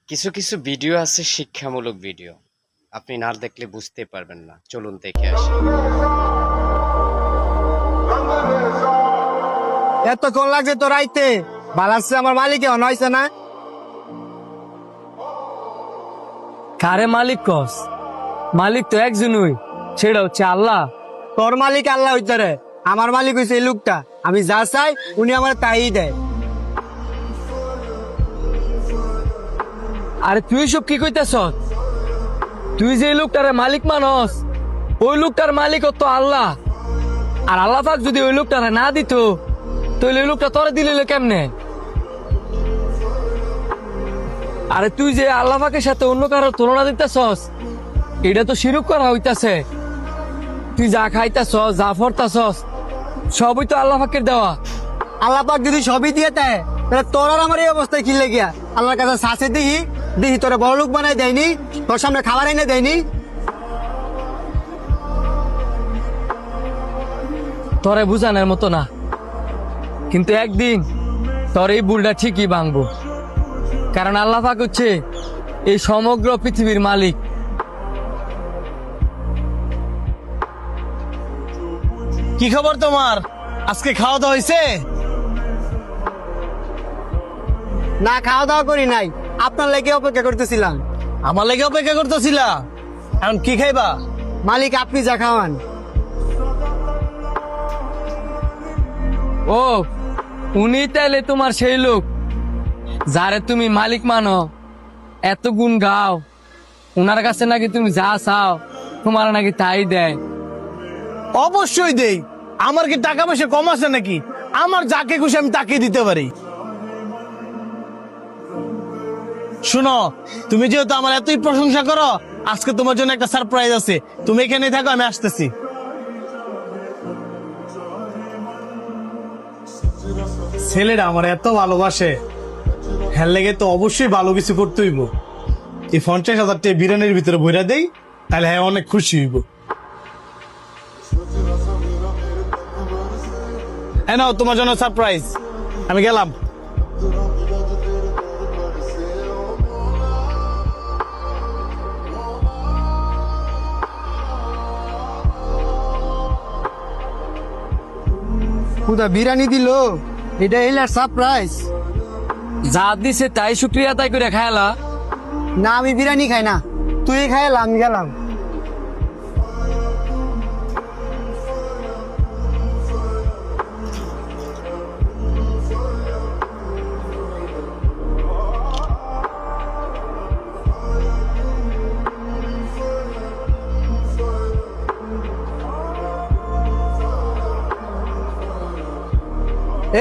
কিছু কিছু ভিডিও আছে শিক্ষামূলক ভিডিও। আপনি না দেখলে বুঝতে পারবেন না। চলুন দেখে আসি। এতক্ষণ লাগছে তো রাইতে বালাচ্ছে আমার মালিক এমন হয়েছে না। কারে মালিক কস? মালিক তো একজনই, সেটা হচ্ছে আল্লাহ। তোর মালিক আল্লাহ হইতে রে, আমার মালিক হইছে এই লোকটা। আমি যা চাই উনি আমার তাই দেয়। আরে তুই সব কি কইতেছ? তুই যে লোকটারে মালিক মানস, ওই লোকটার মালিক তো আল্লাহ। আর আল্লাহ পাক যদি ওই লোকটারে না দিত, তাহলে ওই লোকটা তোরে দিলে কেমনে? আরে তুই যে আল্লাহ পাকের সাথে অন্য কারোর তুলনা দিতেছস, এটা তো শিরক করা হইতাছে। তুই যা খাইতেছস, যা ফরতাছস, সবই তো আল্লাহ পাকের দেওয়া। আল্লাহ পাক যদি সবই দিয়ে দেয় তাহলে তোর আর আমার এই অবস্থায় কি লেগিয়া? আল্লাহর কাছে শাসে দিহি দিহি তোরে বড় লোক বানাই দেয়নি, তোর সামনে খাবার এনে দেয়নি। তোরে বুঝানোর মতো না, কিন্তু একদিন তোর এই ভুলটা ঠিকই ভাঙবো। কারণ আল্লাহ পাক হচ্ছে এই সমগ্র পৃথিবীর মালিক। কি খবর তোমার? আজকে খাওয়া দাওয়া হয়েছে? না, খাওয়া দাওয়া করি নাই, আপনার লেগে অপেক্ষা করতেছিলাম। আমার লেগে অপেক্ষা করতেছিলা? এখন কি খাইবা? মালিক আপনি যা খাওয়ান। ও, উনি তাইলে তোমার সেই লোক যারে তুমি মালিক মানো, এত গুণ গাও। উনার কাছে নাকি তুমি যা চাও তোমার নাকি তাই দেয়। অবশ্যই দেই। আমার কি টাকা পয়সা কম আছে নাকি? আমার যাকে খুশি আমি তাকে দিতে পারি। শুনো, তুমি যেহেতু আমার এতই প্রশংসা করো, আজকে তোমার জন্য একটা সারপ্রাইজ আছে। তুমি এখানে থাকো, আমি আসতেছি। ছেলেটা আমার এত ভালোবাসে, হ্যাঁ লেগে তো অবশ্যই ভালো কিছু করতে হইব। এই 50,000 টাকা বিরিয়ানির ভিতরে ভইরা দেই, তাহলে হ্যাঁ অনেক খুশি হইব। হ্যাঁ নাও, তোমার জন্য সারপ্রাইজ। আমি গেলাম। খুদা বিরিয়ানি দিল, এটা এলার সারপ্রাইজ। যা দিছে তাই শুক্রিয়া তাই করে খায়ালা। না, আমি বিরিয়ানি খাই না, তুই খাইলা, আমি গেলাম।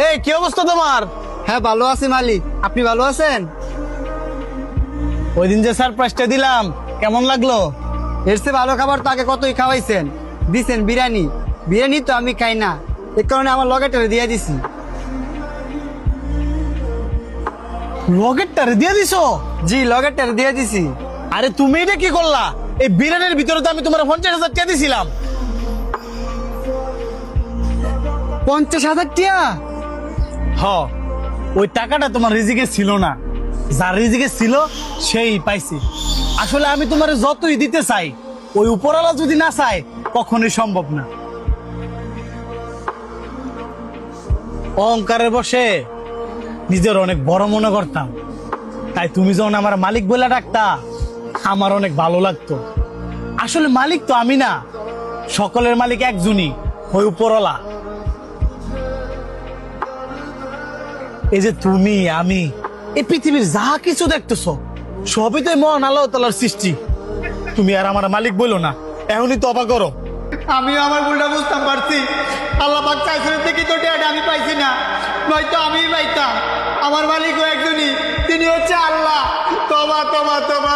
এই কি অবস্থা তোমার? হ্যাঁ ভালো আছি মালিক, আপনি ভালো আছেন? ওই দিন যে সারপ্রাইজটা দিলাম কেমন লাগলো? এর চেয়ে ভালো খাবার তো আগে কতই খাওয়াইছেন, দিছেন বিরিয়ানি। বিরিয়ানি তো আমি খাই না, এ কারণে আমার লগেটারে দিয়ে দিছি। রকেটটারে দিয়ে দিছো? জি, লগেটারে দিয়ে দিছি। আরে তুমি এটা কি করলা? এই বিরিয়ানির ভিতরে তো আমি তোমার 50,000 টাকা দিছিলাম। 50,000 টিয়া? হ, ওই টাকাটা তোমার রিজিকে ছিল না, যার রিজিকে ছিল সেই পাইছি। আসলে আমি তোমার যতই দিতে চাই, ওই উপরওয়ালা যদি না চায় কখনোই সম্ভব না। অহংকারের বসে নিজের অনেক বড় মনে করতাম, তাই তুমি যখন আমার মালিক বলে ডাকতা আমার অনেক ভালো লাগতো। আসলে মালিক তো আমি না, সকলের মালিক একজনই, ওই উপরওয়ালা। এই যে তুমি আমি এই পৃথিবীর যা কিছু দেখতেছো সবই তো এই মহান আল্লাহ তাআলার সৃষ্টি। তুমি আর আমার মালিক বলো না, এখনই তওবা করো। আমিও আমার ভুলটা বুঝতে পারছি। আল্লাহ পাক চাইছিলেন দেখি তো টিয়াটা আমি পাইছি না, নয়তো আমি পাইতাম। আমার মালিকও একজনই, তিনি হচ্ছে আল্লাহ। তবা তবা তবা।